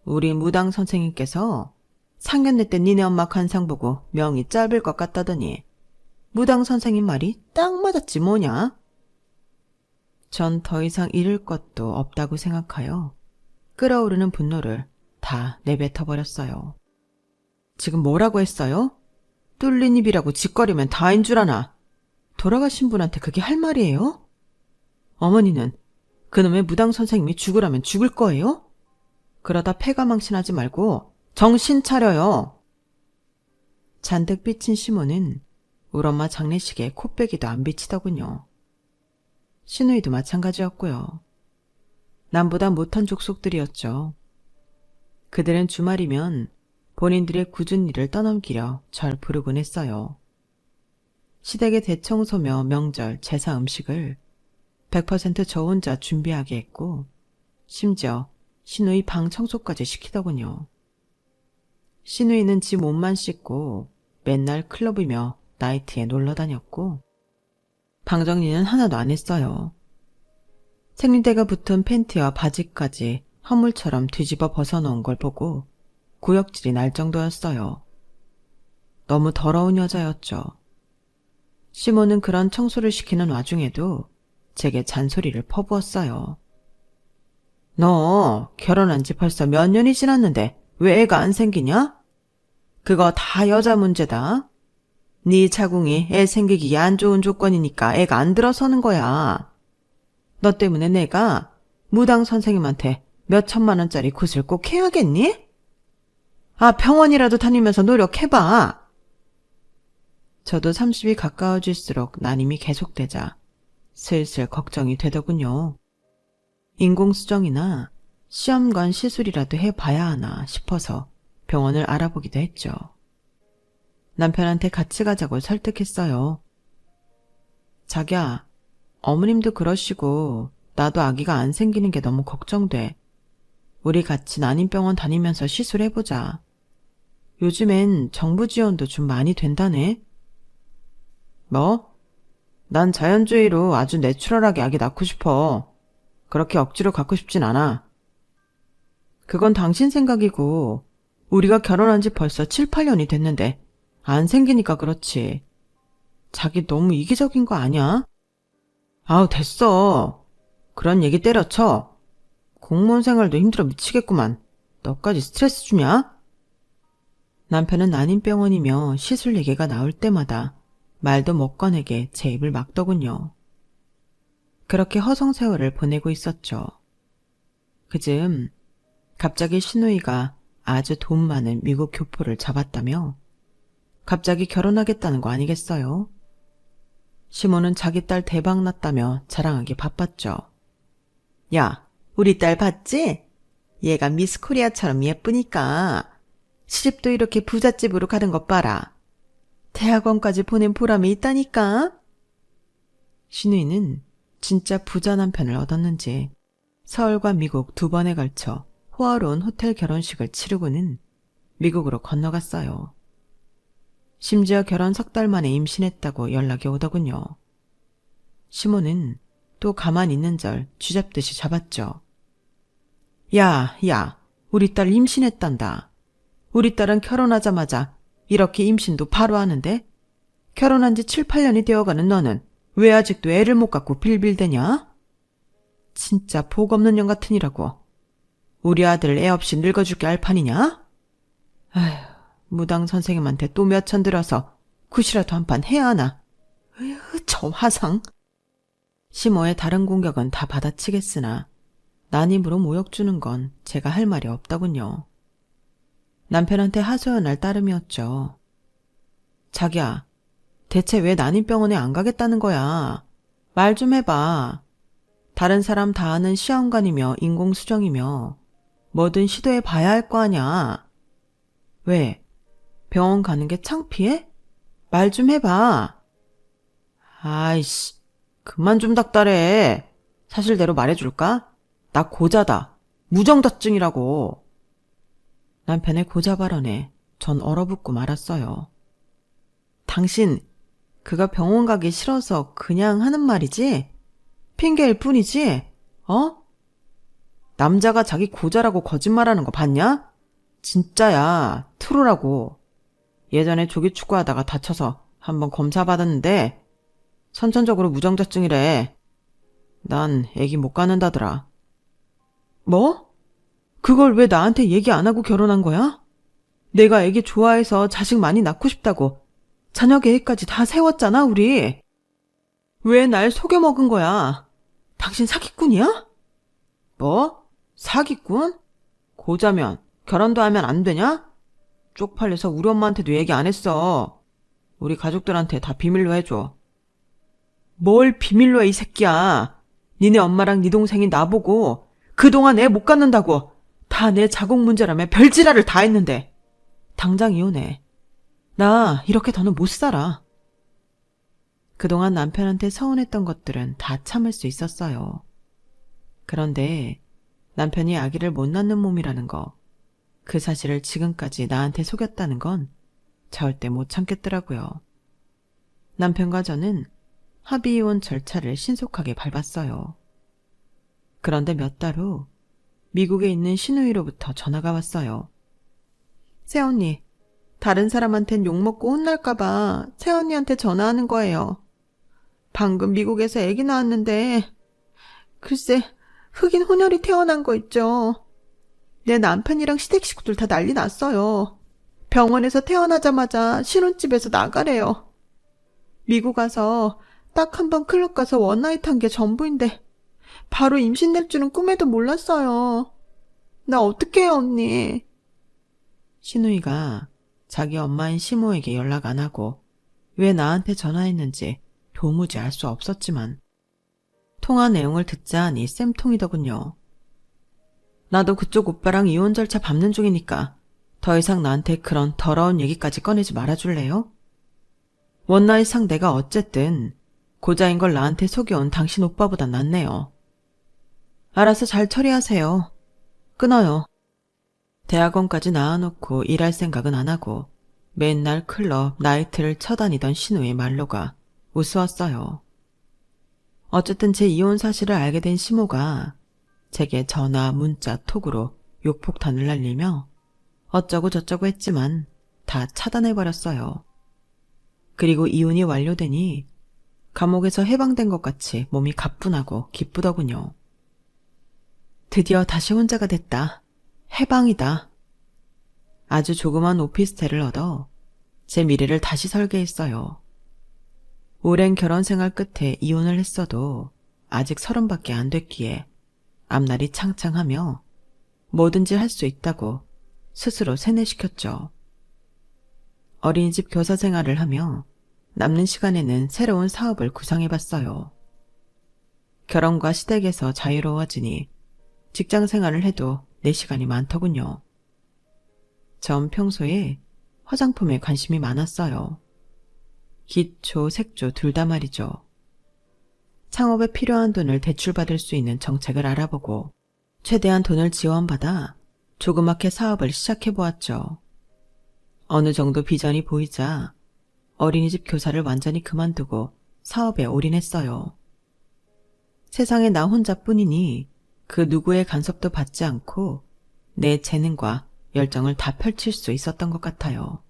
Speaker 1: 우리 무당 선생님께서 상견례 때 니네 엄마 관상 보고 명이 짧을 것 같다더니 무당 선생님 말이 딱 맞았지 뭐냐? 전 더 이상 잃을 것도 없다고 생각하여 끓어오르는 분노를 다 내뱉어버렸어요. 지금 뭐라고 했어요? 뚫린 입이라고 짓거리면 다인 줄 아나. 돌아가신 분한테 그게 할 말이에요? 어머니는 그놈의 무당 선생님이 죽으라면 죽을 거예요? 그러다 패가망신하지 말고 정신 차려요. 잔뜩 삐친 시모는 우리 엄마 장례식에 코빼기도 안 비치더군요. 시누이도 마찬가지였고요. 남보다 못한 족속들이었죠. 그들은 주말이면 본인들의 굳은 일을 떠넘기려 절 부르곤 했어요. 시댁의 대청소며 명절, 제사 음식을 100% 저 혼자 준비하게 했고 심지어 시누이 방 청소까지 시키더군요. 시누이는 지 몸만 씻고 맨날 클럽이며 나이트에 놀러 다녔고 방 정리는 하나도 안 했어요. 생리대가 붙은 팬티와 바지까지 허물처럼 뒤집어 벗어놓은 걸 보고 구역질이 날 정도였어요. 너무 더러운 여자였죠. 시모는 그런 청소를 시키는 와중에도 제게 잔소리를 퍼부었어요. 너 결혼한 지 벌써 몇 년이 지났는데 왜 애가 안 생기냐? 그거 다 여자 문제다. 네 자궁이 애 생기기에 안 좋은 조건이니까 애가 안 들어서는 거야. 너 때문에 내가 무당 선생님한테 몇 천만 원짜리 굿을 꼭 해야겠니? 아, 병원이라도 다니면서 노력해봐. 저도 30이 가까워질수록 난임이 계속되자 슬슬 걱정이 되더군요. 인공수정이나 시험관 시술이라도 해봐야 하나 싶어서 병원을 알아보기도 했죠. 남편한테 같이 가자고 설득했어요. 자기야, 어머님도 그러시고 나도 아기가 안 생기는 게 너무 걱정돼. 우리 같이 난임병원 다니면서 시술해보자. 요즘엔 정부 지원도 좀 많이 된다네. 뭐? 난 자연주의로 아주 내추럴하게 아기 낳고 싶어. 그렇게 억지로 갖고 싶진 않아. 그건 당신 생각이고 우리가 결혼한 지 벌써 7, 8년이 됐는데 안 생기니까 그렇지. 자기 너무 이기적인 거 아니야? 아우, 됐어. 그런 얘기 때려쳐. 공무원 생활도 힘들어 미치겠구만. 너까지 스트레스 주냐? 남편은 난임병원이며 시술 얘기가 나올 때마다 말도 못 꺼내게 제 입을 막더군요. 그렇게 허송세월을 보내고 있었죠. 그즈음 갑자기 시누이가 아주 돈 많은 미국 교포를 잡았다며 갑자기 결혼하겠다는 거 아니겠어요? 시모는 자기 딸 대박났다며 자랑하기 바빴죠. 야, 우리 딸 봤지? 얘가 미스 코리아처럼 예쁘니까 시집도 이렇게 부잣집으로 가는 것 봐라. 대학원까지 보낸 보람이 있다니까. 신우이는 진짜 부자 남편을 얻었는지 서울과 미국 2번에 걸쳐 호화로운 호텔 결혼식을 치르고는 미국으로 건너갔어요. 심지어 결혼 3달 만에 임신했다고 연락이 오더군요. 시모는 또 가만히 있는 절 쥐잡듯이 잡았죠. 야, 우리 딸 임신했단다. 우리 딸은 결혼하자마자 이렇게 임신도 바로 하는데 결혼한 지 7, 8년이 되어가는 너는 왜 아직도 애를 못 갖고 빌빌대냐? 진짜 복 없는 년 같으니라고. 우리 아들 애 없이 늙어 죽게 할 판이냐? 아휴, 무당 선생님한테 또 몇 천 들어서 굿이라도 한 판 해야 하나. 으휴, 저 화상. 시모의 다른 공격은 다 받아치겠으나 난입으로 모욕 주는 건 제가 할 말이 없더군요. 남편한테 하소연할 따름이었죠. 자기야, 대체 왜 난임병원에 안 가겠다는 거야? 말 좀 해봐. 다른 사람 다 아는 시험관이며 인공수정이며 뭐든 시도해 봐야 할 거 아냐. 왜? 병원 가는 게 창피해? 말 좀 해봐. 아이씨, 그만 좀 닥달해. 사실대로 말해줄까? 나 고자다. 무정자증이라고. 남편의 고자 발언에 전 얼어붙고 말았어요. 당신, 그가 병원 가기 싫어서 그냥 하는 말이지? 핑계일 뿐이지? 어? 남자가 자기 고자라고 거짓말하는 거 봤냐? 진짜야, 트로라고. 예전에 조기축구 하다가 다쳐서 한번 검사 받았는데 선천적으로 무정자증이래. 난 애기 못 갖는다더라. 뭐? 그걸 왜 나한테 얘기 안 하고 결혼한 거야? 내가 애기 좋아해서 자식 많이 낳고 싶다고 자녀 계획까지 다 세웠잖아, 우리. 왜 날 속여먹은 거야? 당신 사기꾼이야? 뭐? 사기꾼? 고자면 결혼도 하면 안 되냐? 쪽팔려서 우리 엄마한테도 얘기 안 했어. 우리 가족들한테 다 비밀로 해줘. 뭘 비밀로 해, 이 새끼야. 니네 엄마랑 네 동생이 나보고 그동안 애 못 갖는다고 다 내 자국 문제라며 별지랄을 다 했는데 당장 이혼해. 나 이렇게 더는 못 살아. 그동안 남편한테 서운했던 것들은 다 참을 수 있었어요. 그런데 남편이 아기를 못 낳는 몸이라는 거, 그 사실을 지금까지 나한테 속였다는 건 절대 못 참겠더라고요. 남편과 저는 합의이혼 절차를 신속하게 밟았어요. 그런데 몇 달 후 미국에 있는 시누이로부터 전화가 왔어요. 새언니, 다른 사람한텐 욕먹고 혼날까봐 새언니한테 전화하는 거예요. 방금 미국에서 아기 낳았는데 글쎄 흑인 혼혈이 태어난 거 있죠. 내 남편이랑 시댁 식구들 다 난리 났어요. 병원에서 태어나자마자 신혼집에서 나가래요. 미국 가서 딱 한 번 클럽 가서 원나잇 한 게 전부인데 바로 임신될 줄은 꿈에도 몰랐어요. 나 어떡해요, 언니. 신우이가 자기 엄마인 시모에게 연락 안 하고 왜 나한테 전화했는지 도무지 알 수 없었지만 통화 내용을 듣자 하니 쌤통이더군요. 나도 그쪽 오빠랑 이혼 절차 밟는 중이니까 더 이상 나한테 그런 더러운 얘기까지 꺼내지 말아줄래요? 원나잇상 내가 어쨌든 고자인 걸 나한테 속여온 당신 오빠보다 낫네요. 알아서 잘 처리하세요. 끊어요. 대학원까지 나와놓고 일할 생각은 안 하고 맨날 클럽, 나이트를 쳐다니던 신우의 말로가 우스웠어요. 어쨌든 제 이혼 사실을 알게 된 시모가 제게 전화, 문자, 톡으로 욕폭탄을 날리며 어쩌고 저쩌고 했지만 다 차단해버렸어요. 그리고 이혼이 완료되니 감옥에서 해방된 것 같이 몸이 가뿐하고 기쁘더군요. 드디어 다시 혼자가 됐다. 해방이다. 아주 조그만 오피스텔을 얻어 제 미래를 다시 설계했어요. 오랜 결혼 생활 끝에 이혼을 했어도 아직 30밖에 안 됐기에 앞날이 창창하며 뭐든지 할 수 있다고 스스로 세뇌시켰죠. 어린이집 교사 생활을 하며 남는 시간에는 새로운 사업을 구상해봤어요. 결혼과 시댁에서 자유로워지니 직장 생활을 해도 내 시간이 많더군요. 전 평소에 화장품에 관심이 많았어요. 기초, 색조 둘 다 말이죠. 창업에 필요한 돈을 대출받을 수 있는 정책을 알아보고 최대한 돈을 지원받아 조그맣게 사업을 시작해보았죠. 어느 정도 비전이 보이자 어린이집 교사를 완전히 그만두고 사업에 올인했어요. 세상에 나 혼자뿐이니 그 누구의 간섭도 받지 않고 내 재능과 열정을 다 펼칠 수 있었던 것 같아요.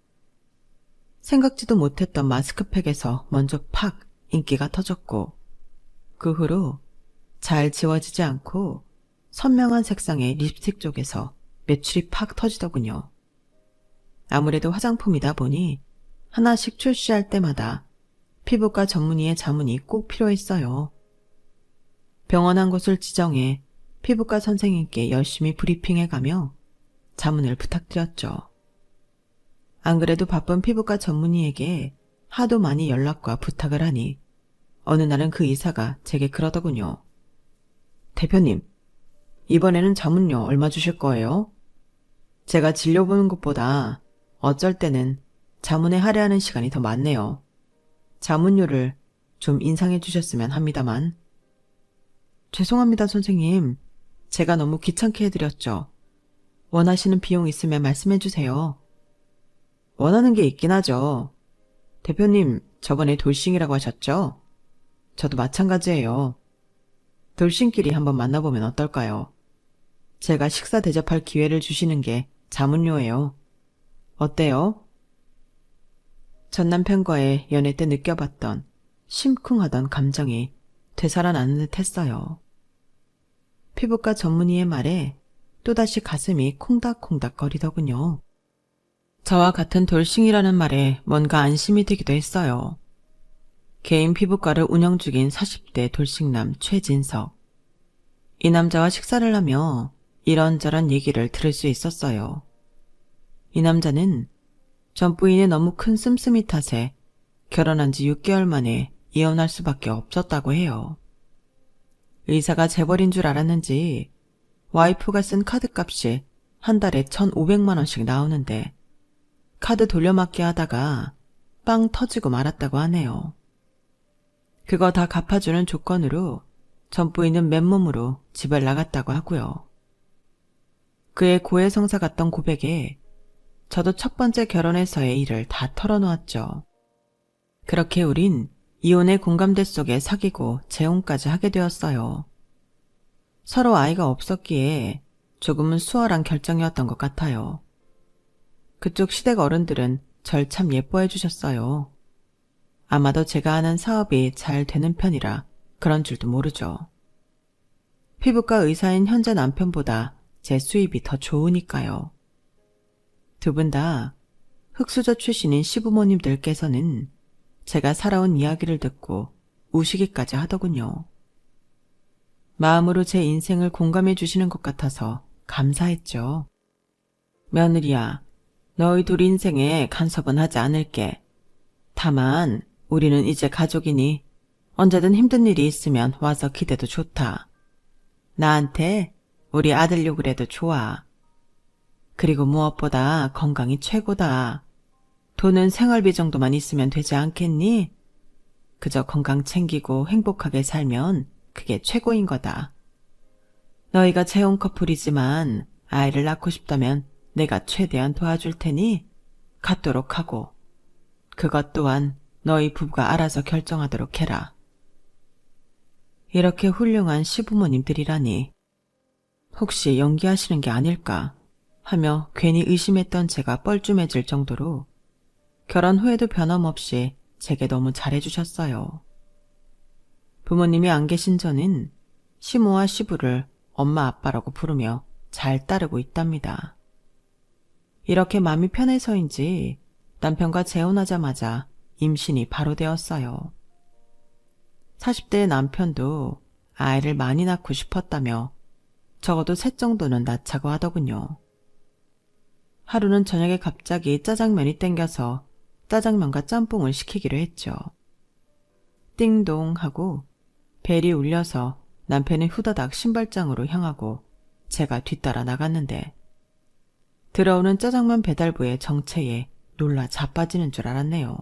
Speaker 1: 생각지도 못했던 마스크팩에서 먼저 팍 인기가 터졌고 그 후로 잘 지워지지 않고 선명한 색상의 립스틱 쪽에서 매출이 팍 터지더군요. 아무래도 화장품이다 보니 하나씩 출시할 때마다 피부과 전문의의 자문이 꼭 필요했어요. 병원 한 곳을 지정해 피부과 선생님께 열심히 브리핑해가며 자문을 부탁드렸죠. 안 그래도 바쁜 피부과 전문의에게 하도 많이 연락과 부탁을 하니 어느 날은 그 의사가 제게 그러더군요. 대표님, 이번에는 자문료 얼마 주실 거예요? 제가 진료 보는 것보다 어쩔 때는 자문에 할애하는 시간이 더 많네요. 자문료를 좀 인상해 주셨으면 합니다만. 죄송합니다, 선생님. 제가 너무 귀찮게 해드렸죠. 원하시는 비용 있으면 말씀해 주세요. 원하는 게 있긴 하죠. 대표님, 저번에 돌싱이라고 하셨죠? 저도 마찬가지예요. 돌싱끼리 한번 만나보면 어떨까요? 제가 식사 대접할 기회를 주시는 게 자문료예요. 어때요? 전 남편과의 연애 때 느껴봤던 심쿵하던 감정이 되살아나는 듯 했어요. 피부과 전문의의 말에 또다시 가슴이 콩닥콩닥 거리더군요. 저와 같은 돌싱이라는 말에 뭔가 안심이 되기도 했어요. 개인 피부과를 운영 중인 40대 돌싱남 최진석. 이 남자와 식사를 하며 이런저런 얘기를 들을 수 있었어요. 이 남자는 전 부인의 너무 큰 씀씀이 탓에 결혼한 지 6개월 만에 이혼할 수밖에 없었다고 해요. 의사가 재벌인 줄 알았는지 와이프가 쓴 카드값이 한 달에 1,500만 원씩 나오는데 카드 돌려막기 하다가 빵 터지고 말았다고 하네요. 그거 다 갚아주는 조건으로 전 부인은 맨몸으로 집을 나갔다고 하고요. 그의 고해성사 같던 고백에 저도 첫 번째 결혼에서의 일을 다 털어놓았죠. 그렇게 우린 이혼의 공감대 속에 사귀고 재혼까지 하게 되었어요. 서로 아이가 없었기에 조금은 수월한 결정이었던 것 같아요. 그쪽 시댁 어른들은 절 참 예뻐해 주셨어요. 아마도 제가 하는 사업이 잘 되는 편이라 그런 줄도 모르죠. 피부과 의사인 현재 남편보다 제 수입이 더 좋으니까요. 두 분 다 흑수저 출신인 시부모님들께서는 제가 살아온 이야기를 듣고 우시기까지 하더군요. 마음으로 제 인생을 공감해 주시는 것 같아서 감사했죠. 며느리야, 너희 둘 인생에 간섭은 하지 않을게. 다만 우리는 이제 가족이니 언제든 힘든 일이 있으면 와서 기대도 좋다. 나한테 우리 아들요 그래도 좋아. 그리고 무엇보다 건강이 최고다. 돈은 생활비 정도만 있으면 되지 않겠니? 그저 건강 챙기고 행복하게 살면 그게 최고인 거다. 너희가 재혼 커플이지만 아이를 낳고 싶다면 내가 최대한 도와줄 테니 갖도록 하고 그것 또한 너희 부부가 알아서 결정하도록 해라. 이렇게 훌륭한 시부모님들이라니 혹시 연기하시는 게 아닐까 하며 괜히 의심했던 제가 뻘쭘해질 정도로 결혼 후에도 변함없이 제게 너무 잘해주셨어요. 부모님이 안 계신 저는 시모와 시부를 엄마 아빠라고 부르며 잘 따르고 있답니다. 이렇게 마음이 편해서인지 남편과 재혼하자마자 임신이 바로 되었어요. 40대의 남편도 아이를 많이 낳고 싶었다며 적어도 셋 정도는 낳자고 하더군요. 하루는 저녁에 갑자기 짜장면이 땡겨서 짜장면과 짬뽕을 시키기로 했죠. 띵동 하고 벨이 울려서 남편이 후다닥 신발장으로 향하고 제가 뒤따라 나갔는데 들어오는 짜장면 배달부의 정체에 놀라 자빠지는 줄 알았네요.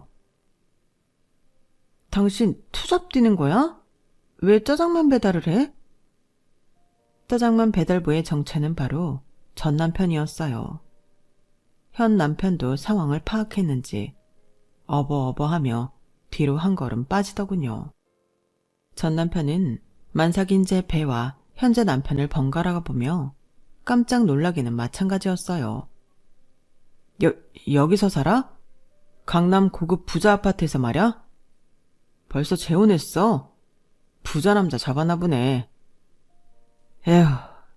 Speaker 1: 당신 투잡 뛰는 거야? 왜 짜장면 배달을 해? 짜장면 배달부의 정체는 바로 전 남편이었어요. 현 남편도 상황을 파악했는지 어버어버하며 뒤로 한 걸음 빠지더군요. 전 남편은 만삭인 제 배와 현재 남편을 번갈아가 보며 깜짝 놀라기는 마찬가지였어요. 여기서 살아? 강남 고급 부자 아파트에서 말야? 벌써 재혼했어? 부자 남자 잡았나 보네. 에휴,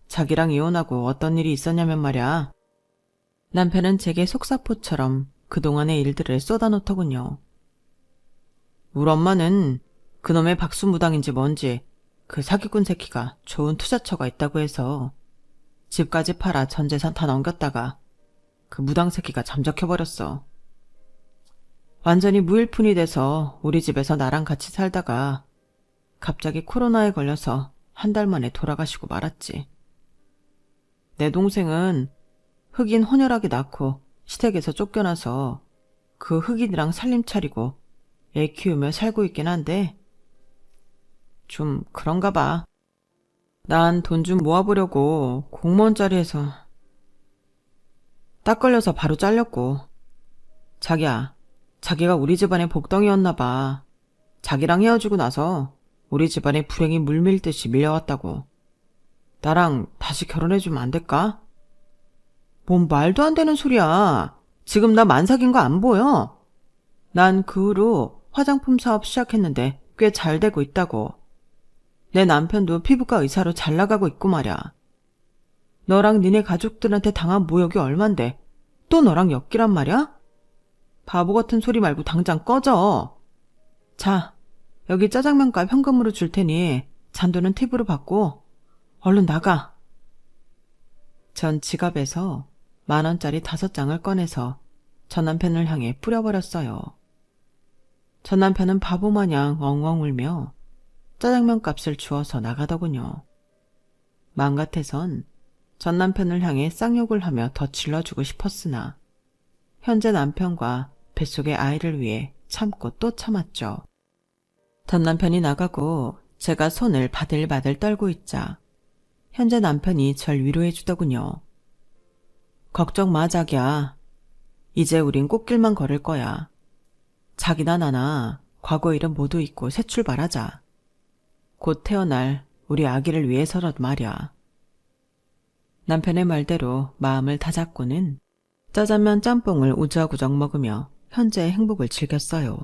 Speaker 1: 자기랑 이혼하고 어떤 일이 있었냐면 말야. 남편은 제게 속사포처럼 그동안의 일들을 쏟아놓더군요. 우리 엄마는 그놈의 박수무당인지 뭔지 그 사기꾼 새끼가 좋은 투자처가 있다고 해서 집까지 팔아 전 재산 다 넘겼다가 그 무당 새끼가 잠적해버렸어. 완전히 무일푼이 돼서 우리 집에서 나랑 같이 살다가 갑자기 코로나에 걸려서 한 달 만에 돌아가시고 말았지. 내 동생은 흑인 혼혈하게 낳고 시댁에서 쫓겨나서 그 흑인이랑 살림 차리고 애 키우며 살고 있긴 한데 좀 그런가 봐. 난 돈 좀 모아보려고 공무원 자리에서 딱 걸려서 바로 잘렸고. 자기가 우리 집안의 복덩이였나 봐. 자기랑 헤어지고 나서 우리 집안에 불행이 물밀듯이 밀려왔다고. 나랑 다시 결혼해주면 안 될까? 뭔 말도 안 되는 소리야. 지금 나 만삭인 거 안 보여? 난 그 후로 화장품 사업 시작했는데 꽤 잘 되고 있다고. 내 남편도 피부과 의사로 잘 나가고 있고 말야. 너랑 니네 가족들한테 당한 모욕이 얼만데 또 너랑 엮이란 말이야? 바보 같은 소리 말고 당장 꺼져. 자, 여기 짜장면값 현금으로 줄 테니 잔돈은 팁으로 받고 얼른 나가. 전 지갑에서 10,000원짜리 5장을 꺼내서 전 남편을 향해 뿌려버렸어요. 전 남편은 바보마냥 엉엉 울며 짜장면 값을 주어서 나가더군요. 마음 같아선 전 남편을 향해 쌍욕을 하며 더 질러주고 싶었으나 현재 남편과 뱃속의 아이를 위해 참고 또 참았죠. 전 남편이 나가고 제가 손을 바들바들 떨고 있자 현재 남편이 절 위로해 주더군요. 걱정 마 자기야. 이제 우린 꽃길만 걸을 거야. 자기나 나나 과거 일은 모두 잊고 새 출발하자. 곧 태어날 우리 아기를 위해서라도 말이야. 남편의 말대로 마음을 다잡고는 짜장면 짬뽕을 우저구적 먹으며 현재의 행복을 즐겼어요.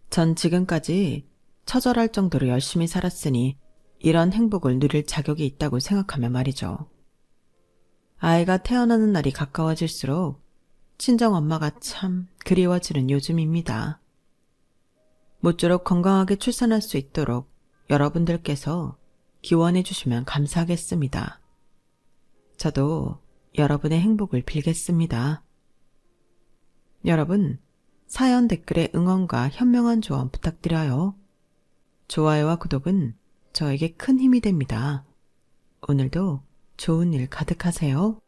Speaker 1: 전 지금까지 처절할 정도로 열심히 살았으니 이런 행복을 누릴 자격이 있다고 생각하며 말이죠. 아이가 태어나는 날이 가까워질수록 친정엄마가 참 그리워지는 요즘입니다. 모쪼록 건강하게 출산할 수 있도록 여러분들께서 기원해 주시면 감사하겠습니다. 저도 여러분의 행복을 빌겠습니다. 여러분, 사연 댓글에 응원과 현명한 조언 부탁드려요. 좋아요와 구독은 저에게 큰 힘이 됩니다. 오늘도 좋은 일 가득하세요.